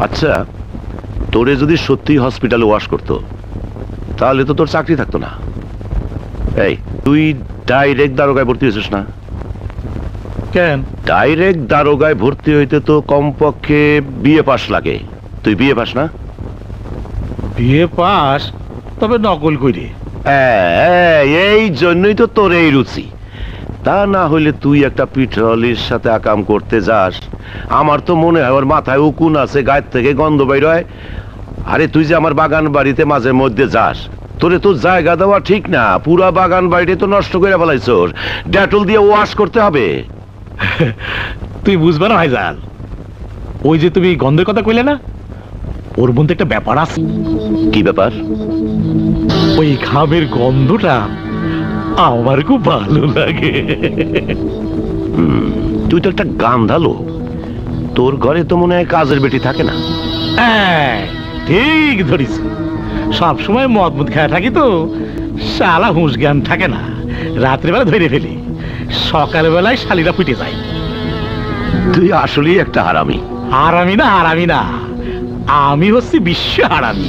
আচ্ছা, তোরে যদি সত্যি হসপিটালে ওয়াশ করতো তাহলে তো তোর চাকরি থাকতো না। এই তুই ডাইরেক্ট দারোগায় ভর্তি হয়েছিস না কেন? ডাইরেক্ট দারোগায় ভর্তি হইতে তো কমপক্ষে বিএ পাস লাগে। তুই বিএ পাস না? বিএ পাস, তবে নকল করি। এই জন্যই তো তোর এই রুচি। তা না হইলে তুই একটা পিঠলির সাথে আকাম করতে যাস, আমার তো মনে হয় ওর মাথায় উকুন আছে, গায়ের থেকে গন্ধ বের হয়। আরে তুই যে আমার বাগান বাড়িতে মাঝে মধ্যে যাস, তোরে তো জায়গা দেওয়া ঠিক না, পুরা বাগান বাড়িতে তো নষ্ট করে ফেলাইছস। ডেটল দিয়ে ওয়াশ করতে হবে। তুই বুঝবে না ভাইজান, ওই যে তুমি গন্ধের কথা কইলে না, ওর মধ্যে একটা ব্যাপার আছে। কি ব্যাপার? ওই ঘামের গন্ধটা আমার খুব ভালো লাগে। তুই তো একটা গান্ধালো, তোর ঘরে তো মনে হয় কাজের বেটি থাকে না। হ্যাঁ, ঠিক ধরিস। সব সময় মদ মদ খেয়ে থাকি তো, শালা হুঁশ জ্ঞান থাকে না। রাত্রিবেলা ধরে ফেলি, সকাল বেলায় শালিরা ফুটে যায়। তুই আসলেই একটা হারামি। হারামি না, হারামি না, আমি হচ্ছি বিশ্ব হারামি।